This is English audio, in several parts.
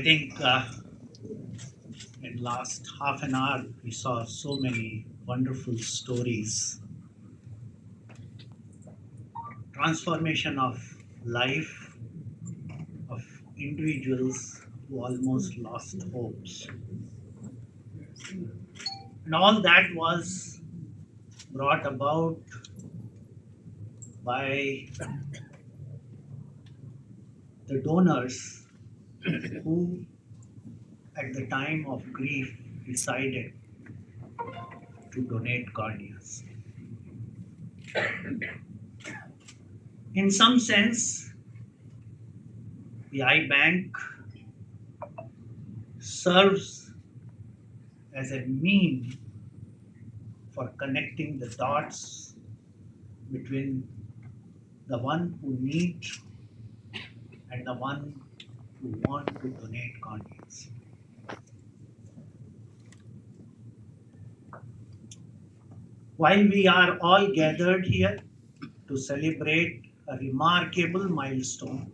think in last half an hour we saw so many wonderful stories, transformation of life of individuals who almost lost hopes, and all that was brought about by the donors who, at the time of grief, decided to donate corneas. In some sense, the eye bank serves as a mean for connecting the dots between the one who need and the one who want to donate corneas. While we are all gathered here to celebrate a remarkable milestone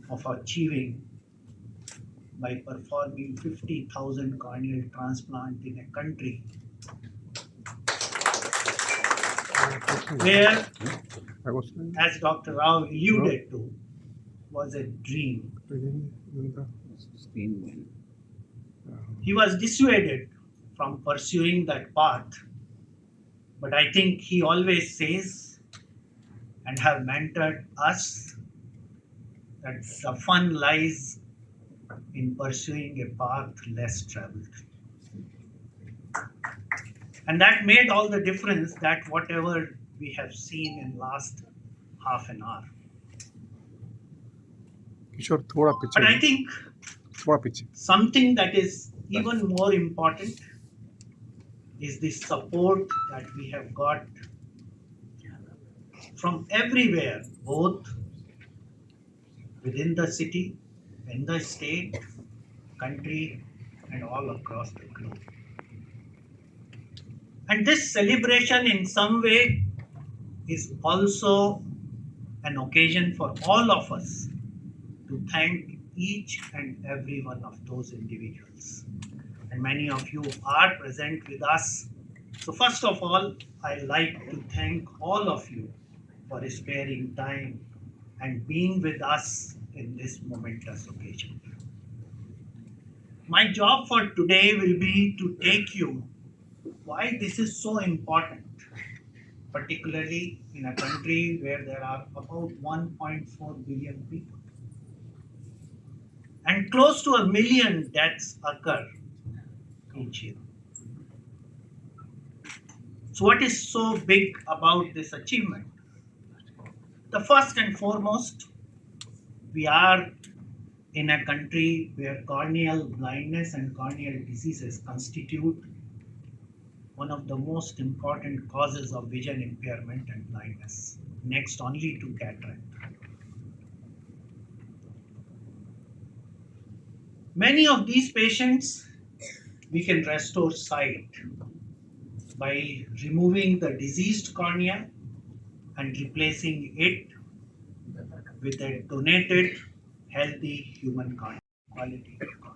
of achieving by performing 50,000 corneal transplants in a country where, as Dr. Rao alluded to, was a dream. He was dissuaded from pursuing that path, but I think he always says and have mentored us that the fun lies in pursuing a path less traveled. And that made all the difference, that whatever we have seen in last half an hour. But I think something that is even more important is the support that we have got from everywhere, both within the city, in the state, country, and all across the globe. And this celebration in some way is also an occasion for all of us to thank each and every one of those individuals. And many of you are present with us. So first of all, I like to thank all of you for sparing time and being with us in this momentous occasion. My job for today will be to take you why this is so important, particularly in a country where there are about 1.4 billion people. And close to 1 million deaths occur each year. So what is so big about this achievement? The first and foremost, we are in a country where corneal blindness and corneal diseases constitute one of the most important causes of vision impairment and blindness, next only to cataract. Many of these patients, we can restore sight by removing the diseased cornea and replacing it with a donated, healthy human cornea, quality cornea.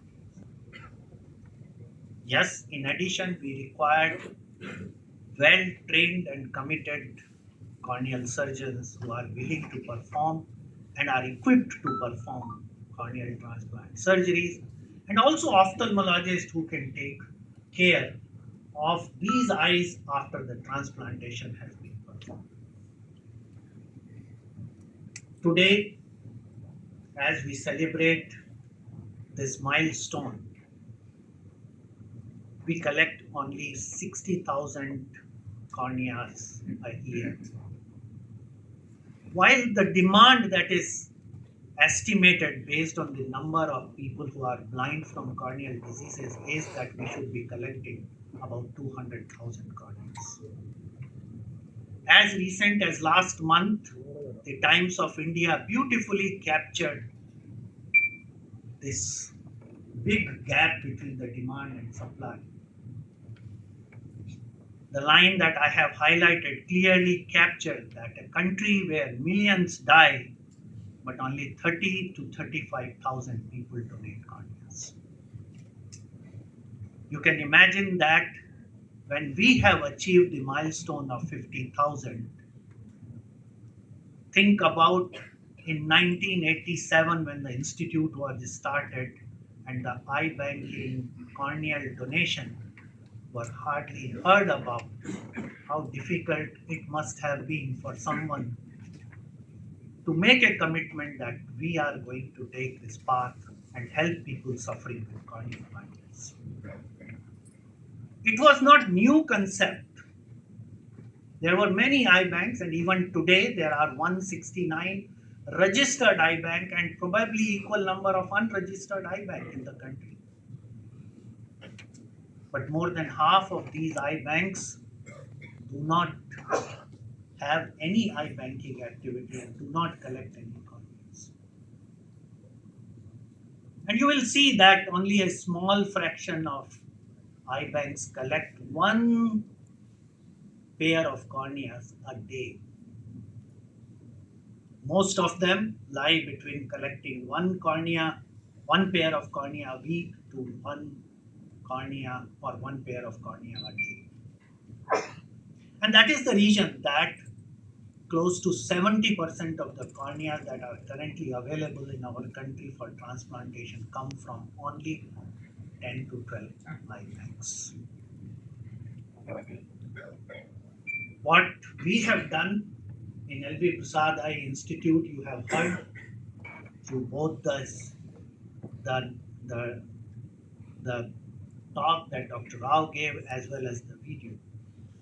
Yes, in addition, we require well-trained and committed corneal surgeons who are willing to perform and are equipped to perform corneal transplant surgeries, and also ophthalmologists who can take care of these eyes after the transplantation has been performed. Today, as we celebrate this milestone, we collect only 60,000 corneas a year. While the demand that is estimated based on the number of people who are blind from corneal diseases is that we should be collecting about 200,000 corneas. As recent as last month, the Times of India beautifully captured this big gap between the demand and supply. The line that I have highlighted clearly captured that a country where millions die but only 30 to 35,000 people donate corneas. You can imagine that when we have achieved the milestone of 50,000, think about in 1987 when the institute was started and the eye banking corneal donation were hardly heard about, how difficult it must have been for someone to make a commitment that we are going to take this path and help people suffering with corneal blindness. It was not new concept. There were many eye banks, and even today there are 169 registered eye bank and probably equal number of unregistered eye bank in the country. But more than half of these eye banks do not have any eye banking activity and do not collect any corneas. And you will see that only a small fraction of eye banks collect one pair of corneas a day. Most of them lie between collecting one pair of cornea a week to one cornea or one pair of cornea a day. And that is the reason that close to 70% of the cornea that are currently available in our country for transplantation come from only 10 to 12 eye banks. What we have done in byLVPrasad Eye Institute, you have heard through both the, the, the talk that Dr. Rao gave as well as the video.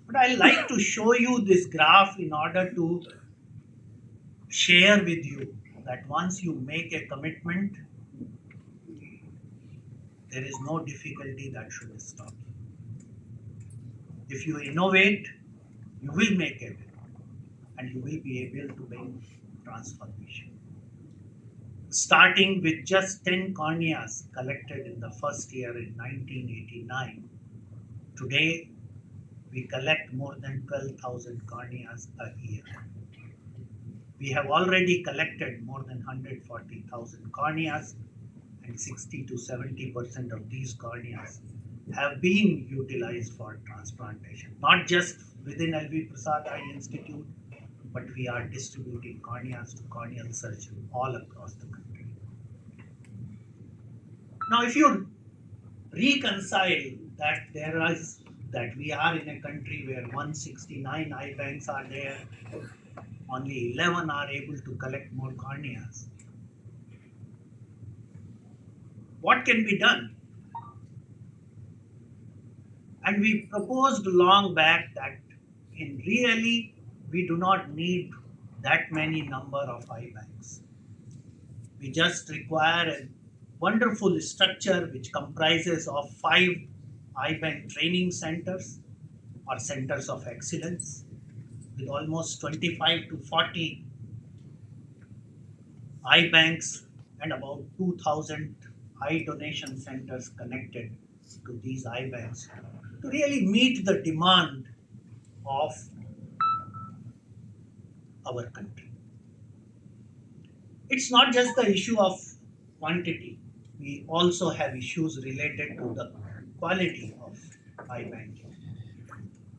But I like to show you this graph in order to share with you that once you make a commitment, there is no difficulty that should stop you. If you innovate, you will make it and you will be able to bring transformation. Starting with just 10 corneas collected in the first year in 1989, today we collect more than 12,000 corneas a year. We have already collected more than 140,000 corneas, and 60 to 70% of these corneas have been utilized for transplantation. Not just within byLVPrasad Eye Institute, but we are distributing corneas to corneal surgeons all across the country. Now, if you reconcile that we are in a country where 169 eye banks are there, only 11 are able to collect more corneas. What can be done? And we proposed long back that in really we do not need that many number of eye banks. We just require a wonderful structure which comprises of 5 eye bank training centers or centers of excellence with almost 25 to 40 eye banks and about 2,000 eye donation centers connected to these eye banks to really meet the demand of our country. It's not just the issue of quantity. We also have issues related to the quality of eye banking.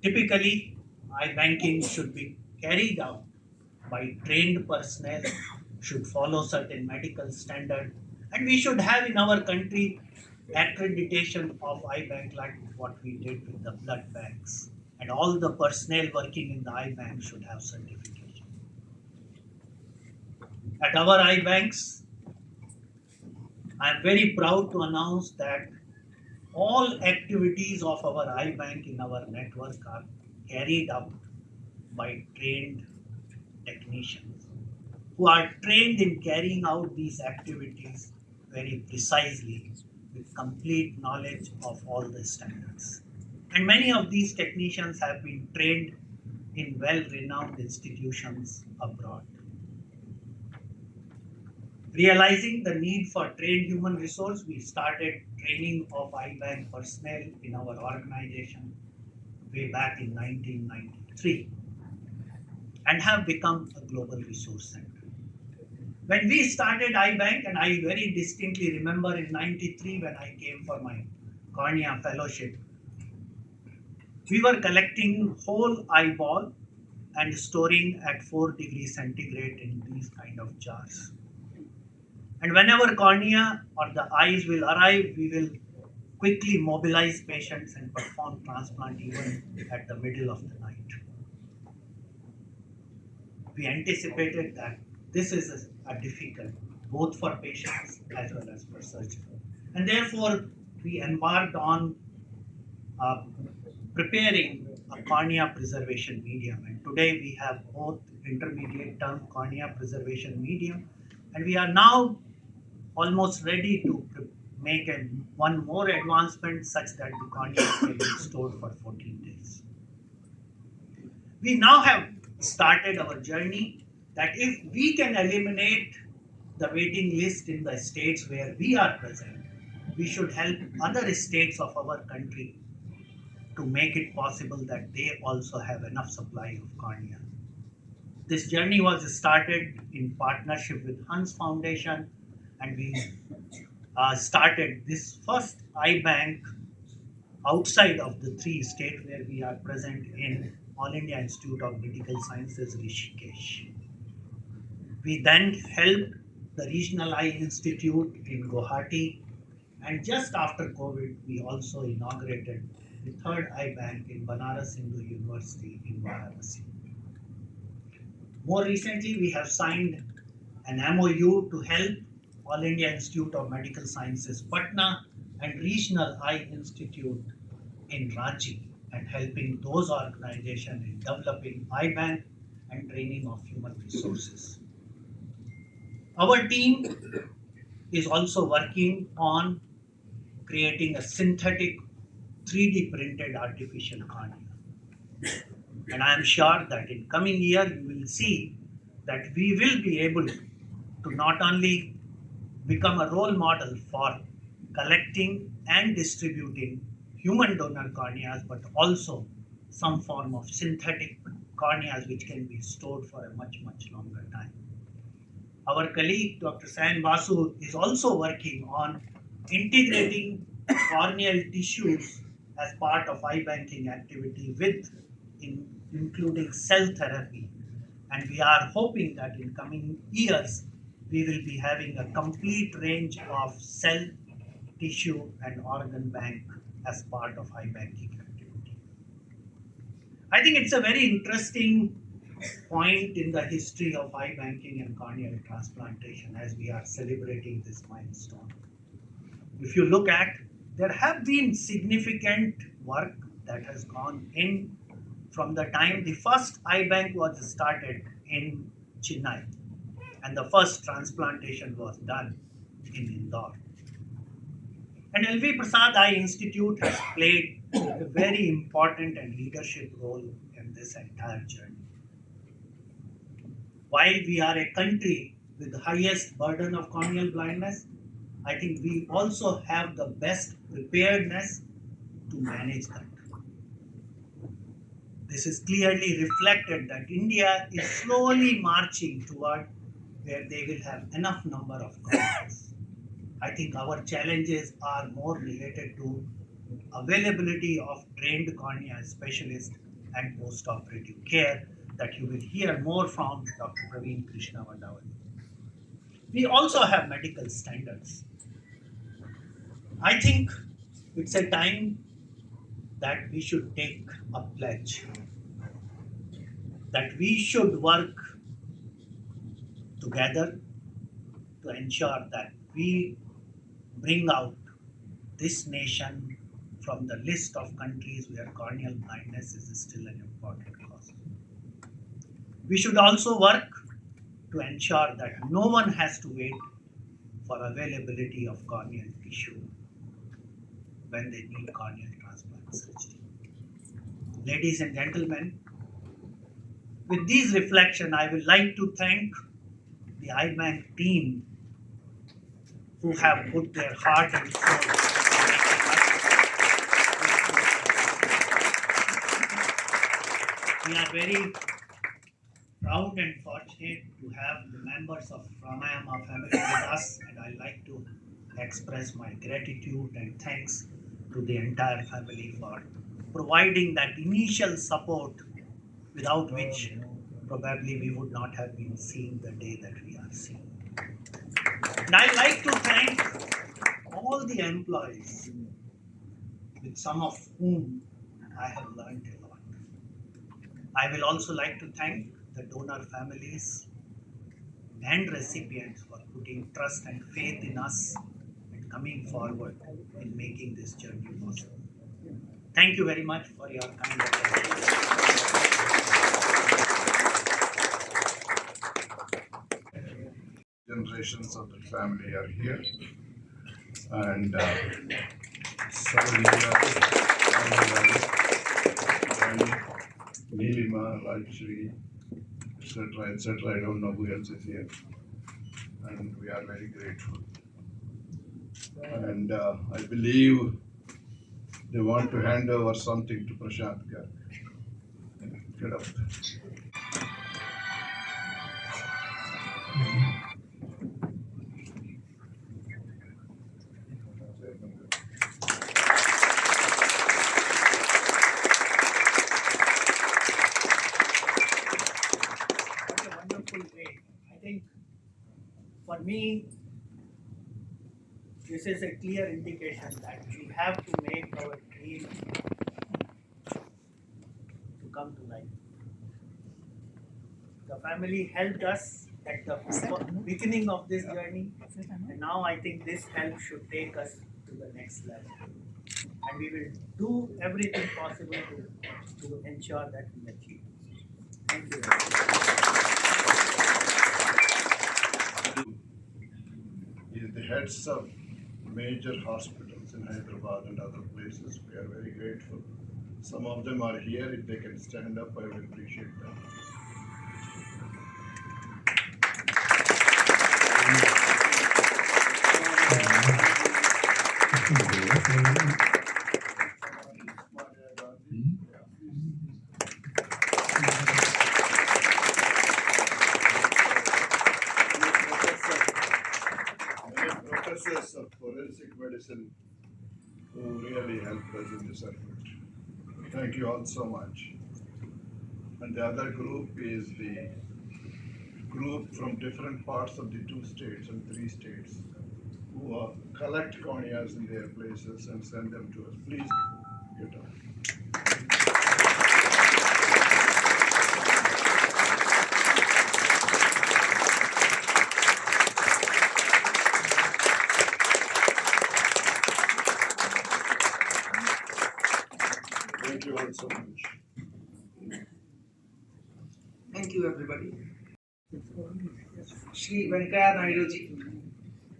Typically, eye banking should be carried out by trained personnel, should follow certain medical standard, and we should have in our country accreditation of eye bank like what we did with the blood banks. And all the personnel working in the eye bank should have certification. At our eye banks, I am very proud to announce that all activities of our eye bank in our network are carried out by trained technicians who are trained in carrying out these activities very precisely with complete knowledge of all the standards. And many of these technicians have been trained in well-renowned institutions abroad. Realizing the need for trained human resource, we started training of eye bank personnel in our organization way back in 1993 and have become a global resource center. When we started iBank, and I very distinctly remember in '93 when I came for my Cornea fellowship, we were collecting whole eyeball and storing at 4 degrees centigrade in these kind of jars. And whenever cornea or the eyes will arrive, we will quickly mobilize patients and perform transplant even at the middle of the night. We anticipated that this is a difficult both for patients as well as for surgeons. And therefore, we embarked on uh, preparing a cornea preservation medium. And today we have both intermediate term cornea preservation medium, and we are now almost ready to make one more advancement such that the cornea can be stored for 14 days. We now have started our journey that if we can eliminate the waiting list in the states where we are present, we should help other states of our country to make it possible that they also have enough supply of cornea. This journey was started in partnership with Hans Foundation, and we started this first eye bank outside of the 3 states where we are present in All India Institute of Medical Sciences, Rishikesh. We then helped the Regional Eye Institute in Guwahati, and just after COVID, we also inaugurated the third eye bank in Banaras Hindu University in Varanasi. More recently, we have signed an MOU to help All India Institute of Medical Sciences, Patna, and Regional Eye Institute in Ranchi, and helping those organizations in developing eye bank and training of human resources. Our team is also working on creating a synthetic 3D printed artificial cornea. And I am sure that in coming year you will see that we will be able to not only become a role model for collecting and distributing human donor corneas, but also some form of synthetic corneas which can be stored for a much, much longer time. Our colleague Dr. Sain Basu is also working on integrating corneal tissues as part of eye banking activity including cell therapy. And we are hoping that in coming years, we will be having a complete range of cell, tissue, and organ bank as part of eye banking activity. I think it's a very interesting point in the history of eye banking and corneal transplantation as we are celebrating this milestone. If you look at, there have been significant work that has gone in from the time the first eye bank was started in Chennai and the first transplantation was done in Indore. And byLVPrasad Eye Institute has played a very important and leadership role in this entire journey. While we are a country with the highest burden of corneal blindness, I think we also have the best preparedness to manage that. This is clearly reflected that India is slowly marching toward where they will have enough number of corneas. I think our challenges are more related to availability of trained cornea specialists and post-operative care that you will hear more from Dr. Praveen Krishna Vandavali. We also have medical standards. I think it's a time that we should take a pledge, that we should work together to ensure that we bring out this nation from the list of countries where corneal blindness is still an important cause. We should also work to ensure that no one has to wait for availability of corneal tissue when they need corneal transplant surgery. Ladies and gentlemen, with these reflections, I would like to thank the iBank team who have put their heart and soul into making us. We are very proud and fortunate to have the members of Pranayama family with us, and I like to express my gratitude and thanks to the entire family for providing that initial support without which probably we would not have been seeing the day that we are seeing. And I like to thank all the employees, with some of whom I have learned a lot. I will also like to thank the donor families and recipients for putting trust and faith in us and coming forward in making this journey possible. Thank you very much for your kind attention. Generations of the family are here, and Savalya, Neelima, Rajshri, etc., etc. I don't know who else is here, and we are very grateful. And I believe they want to hand over something to Prashant Garg. Get up. I think for me, this is a clear indication that we have to make our dream to come to life. The family helped us at the beginning of this journey, and now I think this help should take us to the next level. And we will do everything possible to ensure that we achieve. Thank you. Is the heads of major hospitals in Hyderabad and other places. We are very grateful. Some of them are here. If they can stand up, I would appreciate that. Professors of forensic medicine who really helped us in this effort. Thank you all so much. And the other group is the group from different parts of the 2 states and 3 states who collect corneas in their places and send them to us. Please get up. Thank you all so much. Thank you, everybody. Shri Venkaya Naidu ji.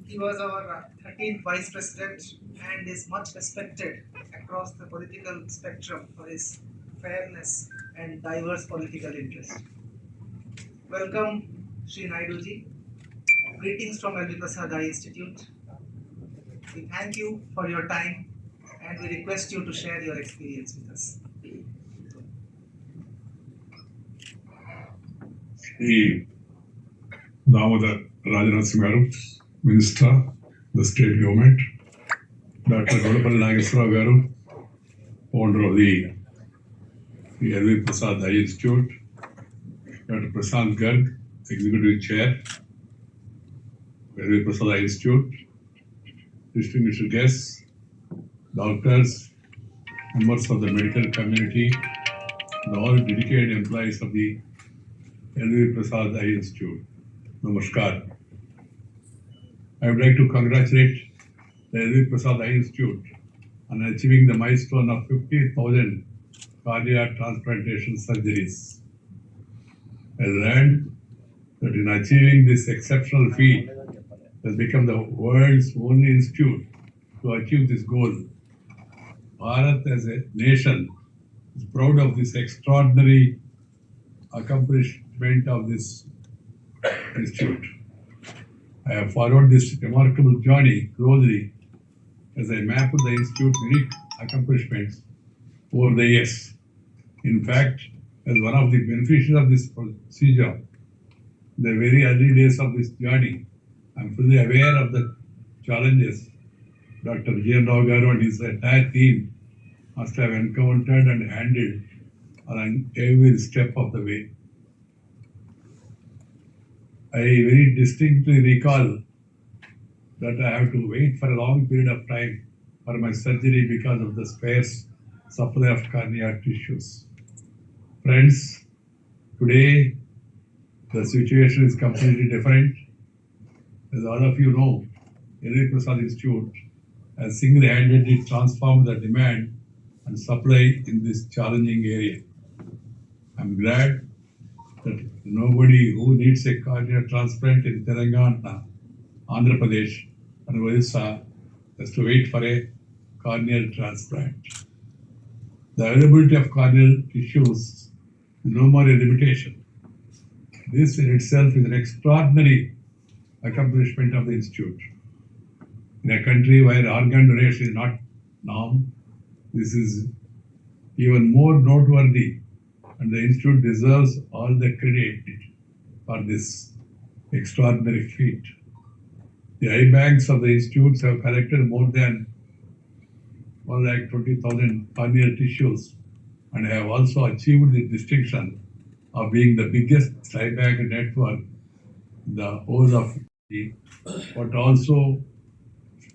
He was our 13th Vice President and is much respected across the political spectrum for his fairness and diverse political interests. Welcome, Shri Naidu ji. Greetings from byLVPrasad Eye Institute. We thank you for your time and we request you to share your experience with us. Shri Damodar Rajanath Garu, Minister, the State Government, Dr. Godapalli Nageswara Garu, founder of the byLVPrasad Eye Institute, Dr. Prashant Garg, Executive Chair, byLVPrasad Eye Institute, distinguished guests, doctors, members of the medical community, and all dedicated employees of the byLVPrasad Eye Institute. Namaskar. I would like to congratulate the byLVPrasad Eye Institute on achieving the milestone of 50,000 cornea transplantation surgeries. I learned that in achieving this exceptional feat, it has become the world's only institute to achieve this goal. Bharat as a nation is proud of this extraordinary accomplishment of this institute. I have followed this remarkable journey closely as I mapped the institute's unique accomplishments over the years. In fact, as one of the beneficiaries of this procedure, in the very early days of this journey, I'm fully aware of the challenges Dr. G. Rao Garu and his entire team must have encountered and handled along every step of the way. I very distinctly recall that I have to wait for a long period of time for my surgery because of the sparse supply of cornea tissues. Friends, today the situation is completely different. As all of you know, byLVPrasad Institute has single-handedly transformed the demand and supply in this challenging area. I'm glad that nobody who needs a cornea transplant in Telangana, Andhra Pradesh, and Orissa has to wait for a corneal transplant. The availability of corneal tissues is no more a limitation. This in itself is an extraordinary accomplishment of the Institute. In a country where organ donation is not norm, this is even more noteworthy, and the Institute deserves all the credit for this extraordinary feat. The eye banks of the institutes have collected more than 120,000 corneal tissues and have also achieved the distinction of being the biggest eye bank network in the whole of India, but also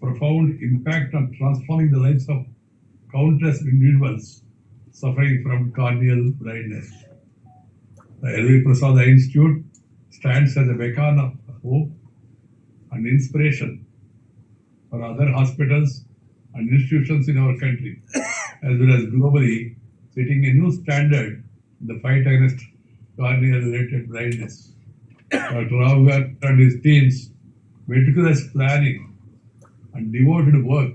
profound impact on transforming the lives of countless individuals suffering from corneal blindness. The byLVPrasad Eye Institute stands as a beacon of hope and inspiration for other hospitals and institutions in our country, as well as globally, setting a new standard in the fight against cornea-related blindness. Dr. Rao and his team's meticulous planning and devoted work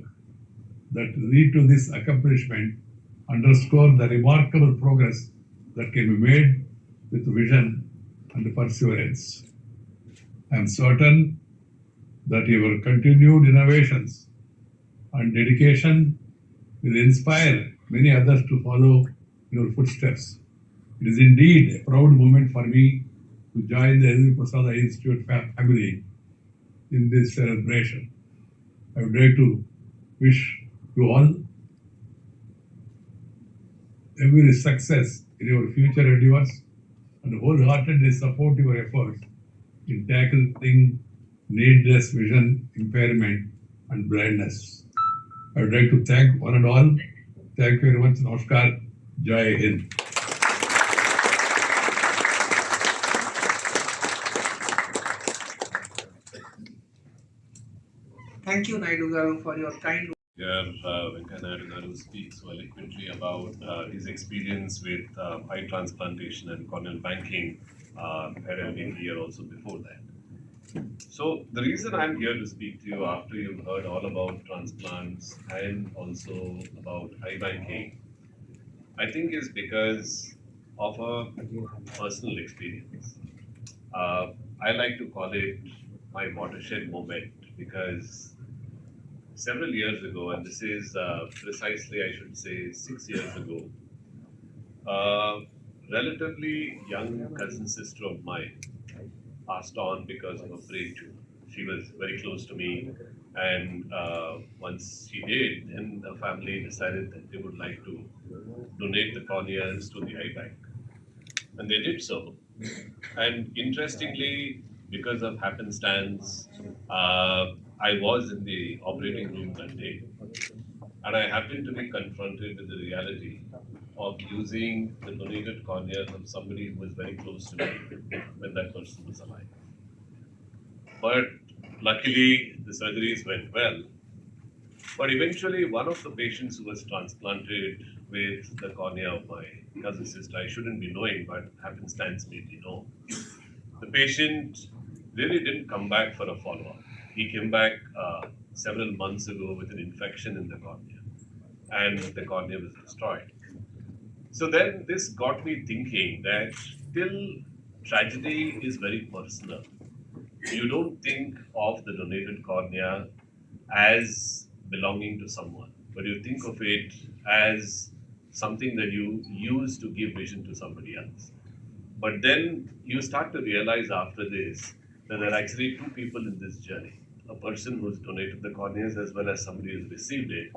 that lead to this accomplishment underscore the remarkable progress that can be made with vision and perseverance. I am certain that your continued innovations and dedication will inspire many others to follow your footsteps. It is indeed a proud moment for me to join the byLVPrasad Eye Institute family in this celebration. I would like to wish you all every success in your future endeavors and wholeheartedly support your efforts in tackling needless vision impairment and blindness. I would like to thank one and all. Thank you very much. Namaskar. Jai Hind. Thank you, Naidu Garu, for your kind words. Here, Venkaya Naidu Garu speaks so eloquently about his experience with eye transplantation and corneal banking. Had been here also before that. So the reason I'm here to speak to you after you've heard all about transplants and also about eye banking, I think is because of a personal experience. I like to call it my watershed moment because several years ago, and this is precisely, I should say, 6 years ago, a relatively young cousin sister of mine passed on because of a brain tumor. She was very close to me, and once she did, then the family decided that they would like to donate the corneas to the eye bank. And they did so. And interestingly, because of happenstance, I was in the operating room that day, and I happened to be confronted with the reality of using the donated cornea from somebody who was very close to me when that person was alive. But luckily, the surgeries went well. But eventually, one of the patients who was transplanted with the cornea of my cousin sister, I shouldn't be knowing, but happenstance made me know. The patient really didn't come back for a follow-up. He came back several months ago with an infection in the cornea, and the cornea was destroyed. So then this got me thinking that till tragedy is very personal. You don't think of the donated cornea as belonging to someone, but you think of it as something that you use to give vision to somebody else. But then you start to realize after this that there are actually two people in this journey, a person who's donated the corneas as well as somebody who's received it.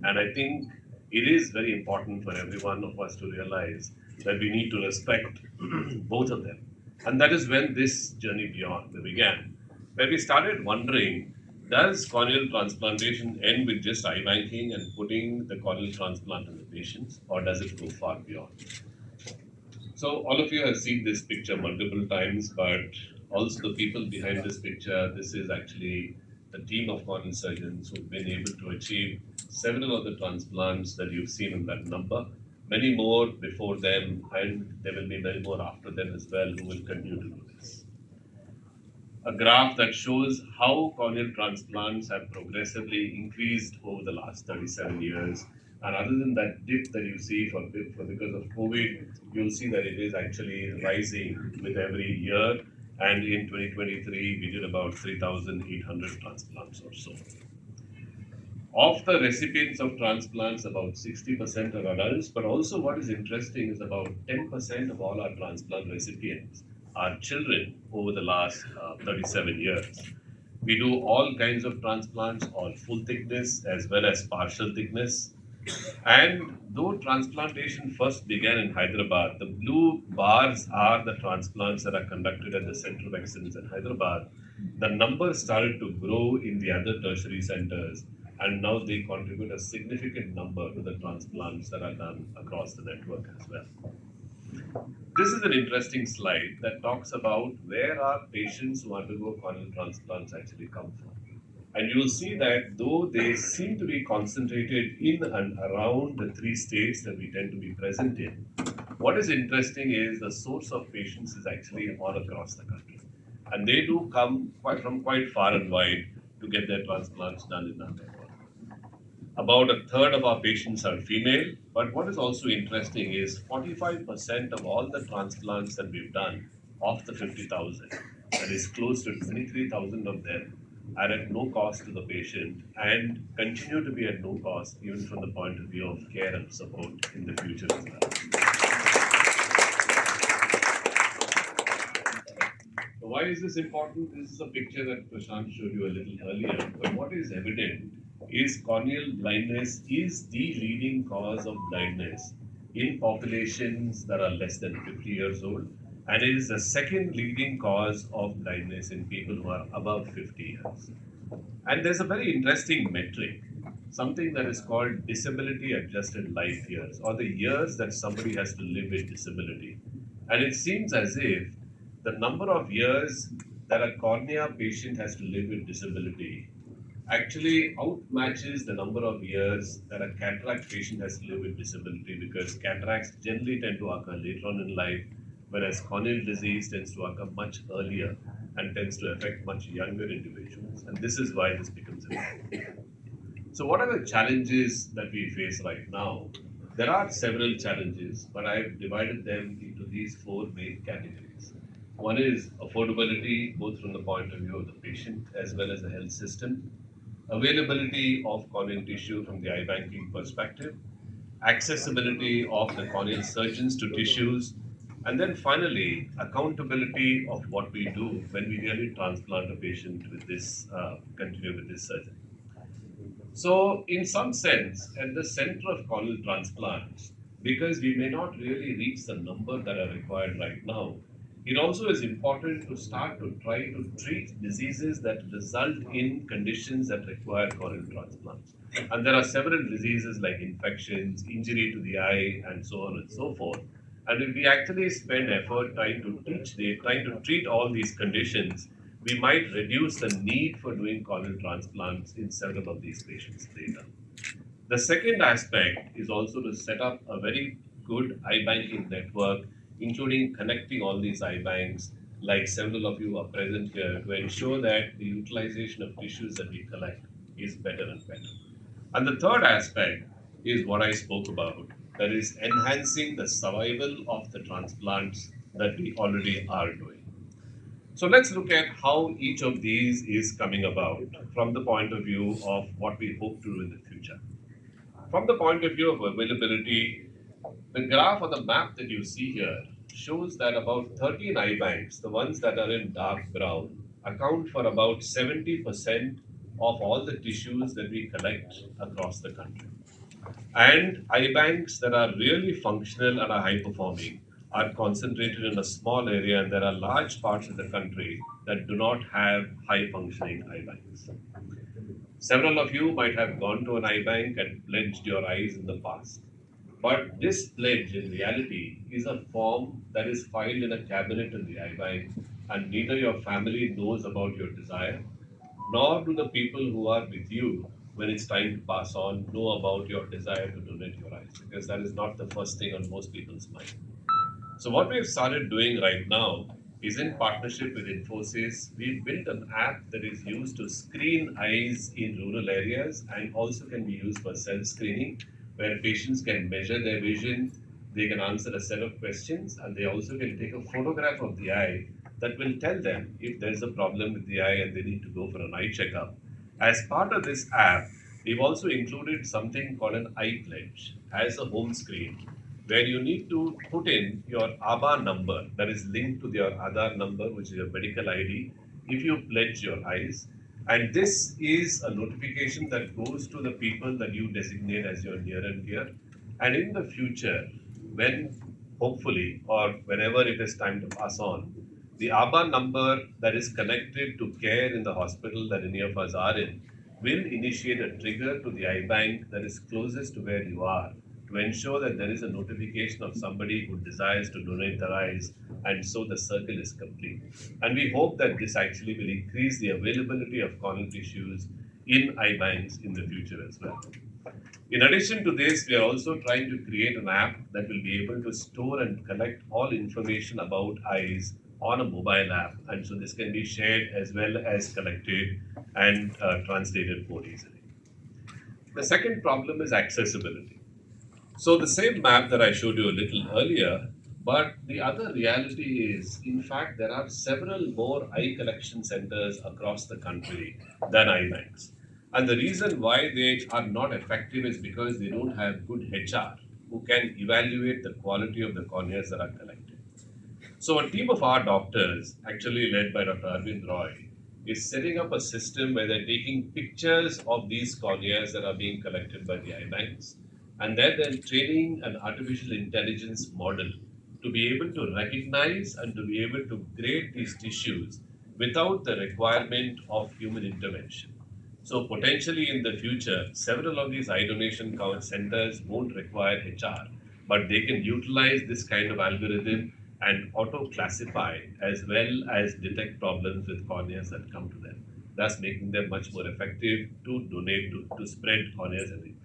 And I think it is very important for every one of us to realize that we need to respect both of them. And that is when this journey beyond began, where we started wondering, does corneal transplantation end with just eye banking and putting the corneal transplant in the patients, or does it go far beyond? So all of you have seen this picture multiple times, but also the people behind this picture, this is actually the team of corneal surgeons who've been able to achieve several of the transplants that you've seen in that number. Many more before them, and there will be many more after them as well who will continue to do this. A graph that shows how corneal transplants have progressively increased over the last 37 years. And other than that dip that you see for because of COVID, you'll see that it is actually rising with every year. And in 2023, we did about 3,800 transplants or so. Of the recipients of transplants, about 60% are adults, but also what is interesting is about 10% of all our transplant recipients are children over the last 37 years. We do all kinds of transplants, all full thickness as well as partial thickness. And though transplantation first began in Hyderabad, the blue bars are the transplants that are conducted at the Center of Excellence in Hyderabad. The numbers started to grow in the other tertiary centers, and now they contribute a significant number to the transplants that are done across the network as well. This is an interesting slide that talks about where our patients who undergo corneal transplants actually come from. And you will see that though they seem to be concentrated in and around the three states that we tend to be present in, what is interesting is the source of patients is actually all across the country. And they do come from quite far and wide to get their transplants done in our network. About a third of our patients are female, but what is also interesting is 45% of all the transplants that we've done of the 50,000, that is close to 23,000 of them, are at no cost to the patient and continue to be at no cost even from the point of view of care and support in the future as well. So why is this important? This is a picture that Prashant showed you a little earlier, but what is evident is corneal blindness is the leading cause of blindness in populations that are less than 50 years old, and it is the second leading cause of blindness in people who are above 50 years. And there's a very interesting metric, something that is called disability adjusted life years, or the years that somebody has to live with disability. And it seems as if the number of years that a cornea patient has to live with disability actually outmatches the number of years that a cataract patient has to live with disability, because cataracts generally tend to occur later on in life, whereas corneal disease tends to occur much earlier and tends to affect much younger individuals. And this is why this becomes important. So what are the challenges that we face right now? There are several challenges, but I've divided them into these four main categories. One is affordability, both from the point of view of the patient as well as the health system. Availability of corneal tissue from the eye banking perspective. Accessibility of the corneal surgeons to tissues. And then finally, accountability of what we do when we really transplant a patient with this, continue with this surgery. So, in some sense, at the center of corneal transplants, because we may not really reach the number that are required right now, it also is important to start to try to treat diseases that result in conditions that require corneal transplants. And there are several diseases like infections, injury to the eye, and so on and so forth. And if we actually spend effort trying to treat all these conditions, we might reduce the need for doing corneal transplants in several of these patients later. The second aspect is also to set up a very good eye banking network, including connecting all these eye banks, like several of you are present here, to ensure that the utilization of tissues that we collect is better and better. And the third aspect is what I spoke about, that is enhancing the survival of the transplants that we already are doing. So let's look at how each of these is coming about from the point of view of what we hope to do in the future. From the point of view of availability, The graph or the map that you see here shows that about 13 eye banks, the ones that are in dark brown, account for about 70% of all the tissues that we collect across the country. And eye banks that are really functional and are high performing are concentrated in a small area, and there are large parts of the country that do not have high functioning eye banks. Several of you might have gone to an eye bank and pledged your eyes in the past. But this pledge in reality is a form that is filed in a cabinet in the eye bank, and neither your family knows about your desire, nor do the people who are with you when it's time to pass on know about your desire to donate your eyes, because that is not the first thing on most people's mind. So what we've started doing right now is, in partnership with Infosys, we've built an app that is used to screen eyes in rural areas and also can be used for self-screening, where patients can measure their vision, they can answer a set of questions, and they also can take a photograph of the eye that will tell them if there's a problem with the eye and they need to go for an eye checkup. As part of this app, we've also included something called an eye pledge as a home screen, where you need to put in your ABA number that is linked to your Aadhaar number, which is your medical ID, if you pledge your eyes. And this is a notification that goes to the people that you designate as your near and dear. And in the future, when hopefully or whenever it is time to pass on, the ABA number that is connected to care in the hospital that any of us are in will initiate a trigger to the eye bank that is closest to where you are, to ensure that there is a notification of somebody who desires to donate their eyes, and so the circle is complete. And we hope that this actually will increase the availability of corneal tissues in eye banks in the future as well. In addition to this, we are also trying to create an app that will be able to store and collect all information about eyes on a mobile app, and so this can be shared as well as collected and translated more easily. The second problem is accessibility. So the same map that I showed you a little earlier, but the other reality is, in fact, there are several more eye collection centers across the country than eye banks. And the reason why they are not effective is because they don't have good HR who can evaluate the quality of the corneas that are collected. So a team of our doctors, actually led by Dr. Arvind Roy, is setting up a system where they're taking pictures of these corneas that are being collected by the eye banks, and then training an artificial intelligence model to be able to recognize and to be able to grade these tissues without the requirement of human intervention. So potentially in the future, several of these eye donation centers won't require HR, but they can utilize this kind of algorithm and auto classify as well as detect problems with corneas that come to them, thus making them much more effective to donate to spread corneas everywhere.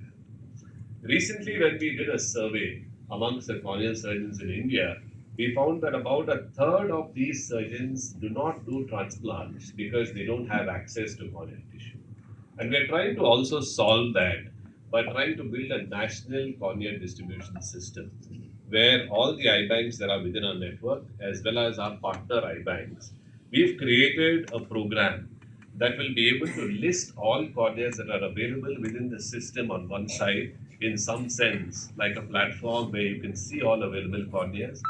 Recently, when we did a survey amongst the corneal surgeons in India, we found that about a third of these surgeons do not do transplants because they don't have access to corneal tissue. And we're trying to also solve that by trying to build a national corneal distribution system where all the eye banks that are within our network, as well as our partner eye banks, we've created a program that will be able to list all corneas that are available within the system on one side, in some sense, like a platform where you can see all available corneas.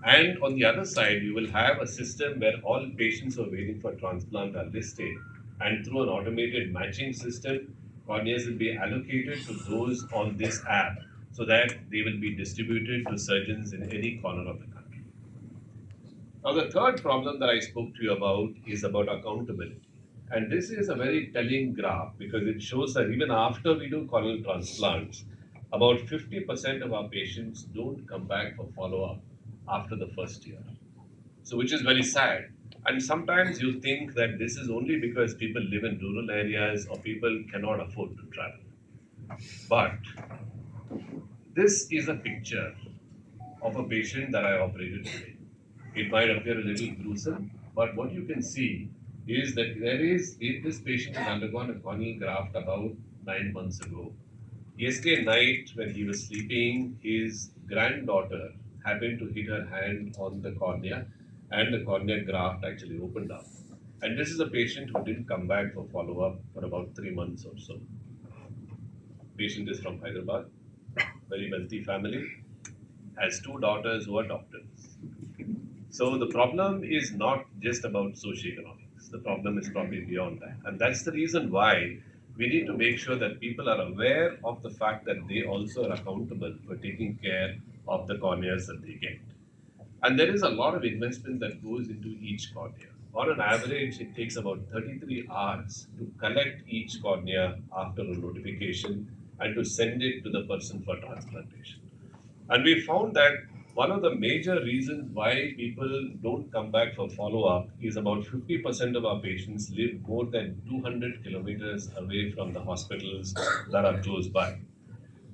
And on the other side, you will have a system where all patients who are waiting for transplant are listed. And through an automated matching system, corneas will be allocated to those on this app so that they will be distributed to surgeons in any corner of the country. Now, the third problem that I spoke to you about is about accountability. And this is a very telling graph because it shows that even after we do corneal transplants, about 50% of our patients don't come back for follow up after the first year. So, which is very sad. And sometimes you think that this is only because people live in rural areas or people cannot afford to travel. But this is a picture of a patient that I operated today. It might appear a little gruesome, but what you can see is that this patient has undergone a corneal graft about 9 months ago. Yesterday night, when he was sleeping, his granddaughter happened to hit her hand on the cornea, and the cornea graft actually opened up. And this is a patient who didn't come back for follow up for about 3 months or so. Patient is from Hyderabad, very wealthy family. has two daughters who are doctors. So the problem is not just about socioeconomics. The problem is probably beyond that. And that's the reason why we need to make sure that people are aware of the fact that they also are accountable for taking care of the corneas that they get. And there is a lot of investment that goes into each cornea. On an average, it takes about 33 hours to collect each cornea after a notification and to send it to the person for transplantation. And we found that one of the major reasons why people don't come back for follow up is about 50% of our patients live more than 200 kilometers away from the hospitals that are close by.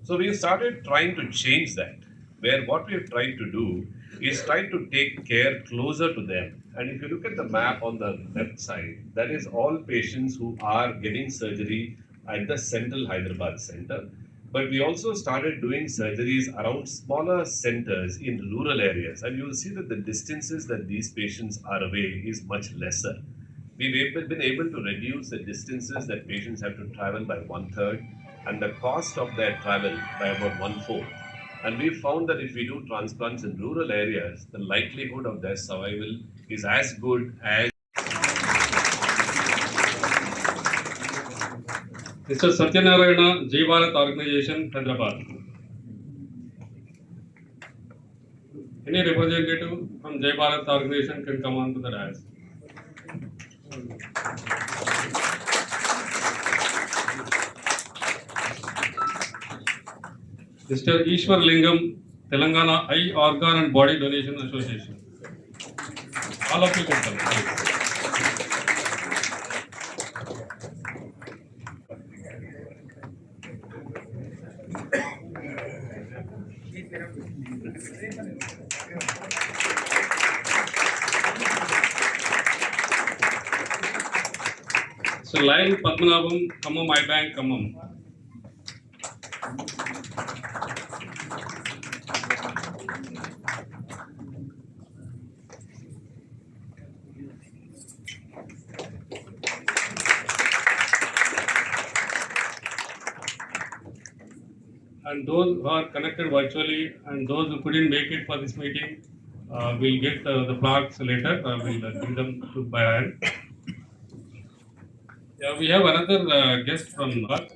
So we started trying to change that, where what we have tried to do is try to take care closer to them. And if you look at the map on the left side, that is all patients who are getting surgery at the central Hyderabad center. But we also started doing surgeries around smaller centers in rural areas. And you'll see that the distances that these patients are away is much lesser. We've been able to reduce the distances that patients have to travel by one third and the cost of their travel by about one fourth. And we found that if we do transplants in rural areas, the likelihood of their survival is as good as. Mr. Satyanarayana, Jai Bharat Organization, Hyderabad. Any representative from Jai Bharat Organization can come on to the dais. Mr. Ishwar Lingam, Telangana Eye Organ and Body Donation Association. All of you can come, please. So, Lion Padmanabham, Khammam Eye Bank, Khammam. And those who are connected virtually and those who couldn't make it for this meeting, will get the plaques later. We'll give them to by hand. Yeah, we have another guest from North.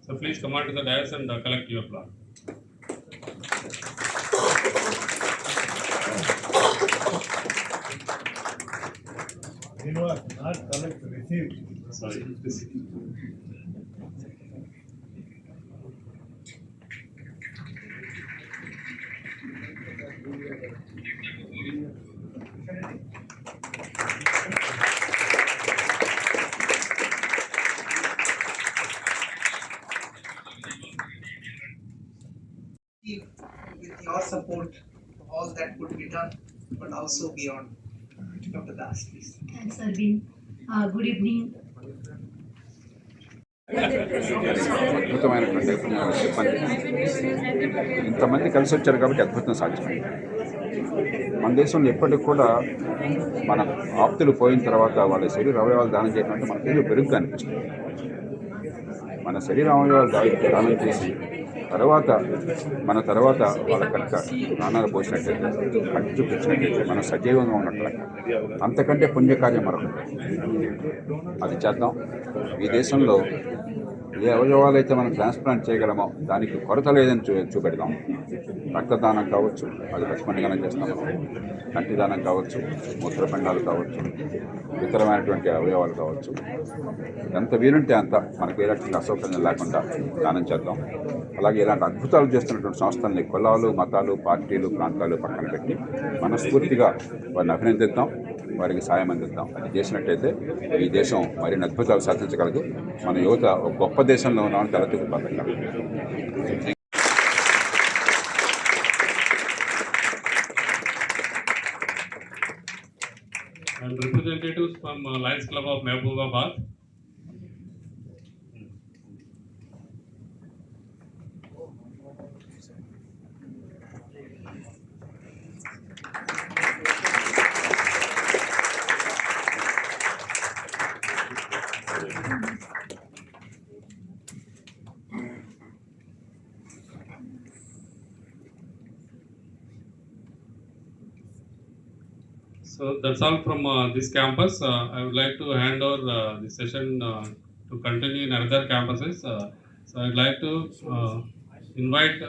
So please come on to the dais and collect your plaque. Not collect, receive. Sorry. With your support, all that could be done, but also beyond. Dr. Das, please. Thanks, Arvind. Good evening. అద్భుతమైనటువంటి సిబ్బంది ఇంతమంది కలిసి వచ్చారు కాబట్టి అద్భుతం సాధ్యమైంది. మన దేశంలో ఎప్పటికి కూడా మన ఆప్తులు పోయిన తర్వాత వాళ్ళ శరీర అవయవాలు దానం చేయడం అంటే మనకు ఏదో పెరుగుగా అనిపిస్తుంది. మన శరీర అవయవాలు దానం చేసి మన తర్వాత వాళ్ళ కనుక ప్రాణాలు పోసినట్టయితే కంటి చూపించినట్టయితే మనం సజీవంగా ఉన్నట్లే అంతకంటే పుణ్యకార్యం మరొకటి. అది చేద్దాం. ఈ దేశంలో ఏ అవయవాలైతే మనం ట్రాన్స్ప్లాంట్ చేయగలమో దానికి కొరత లేదని చూపెడదాం. రక్తదానం కావచ్చు, అది లక్ష్మణ్గానే చేస్తాం. కంటిదానం కావచ్చు, మూత్రపిండాలు కావచ్చు, ఇతరమైనటువంటి అవయవాలు కావచ్చు. ఎంత వీలుంటే అంత మనకు ఎలాంటి అసౌకర్యం లేకుండా దానం చేద్దాం. అలాగే ఇలాంటి అద్భుతాలు చేస్తున్నటువంటి సంస్థల్ని కులాలు, మతాలు, పార్టీలు, ప్రాంతాలు పక్కన పెట్టి మనస్ఫూర్తిగా వారిని అభినందిద్దాం, వారికి సాయం అందిద్దాం. అది చేసినట్టయితే ఈ దేశం మరిన్ని అద్భుతాలు సాధించగలదు. మన యువత ఒక గొప్ప దేశంలో ఉన్నామని తలెత్తుకుపోతాం. And representatives from Lions Club of Mehboobabaad. So that's all from this campus. I would like to hand over the session to continue in other campuses. So I'd like to invite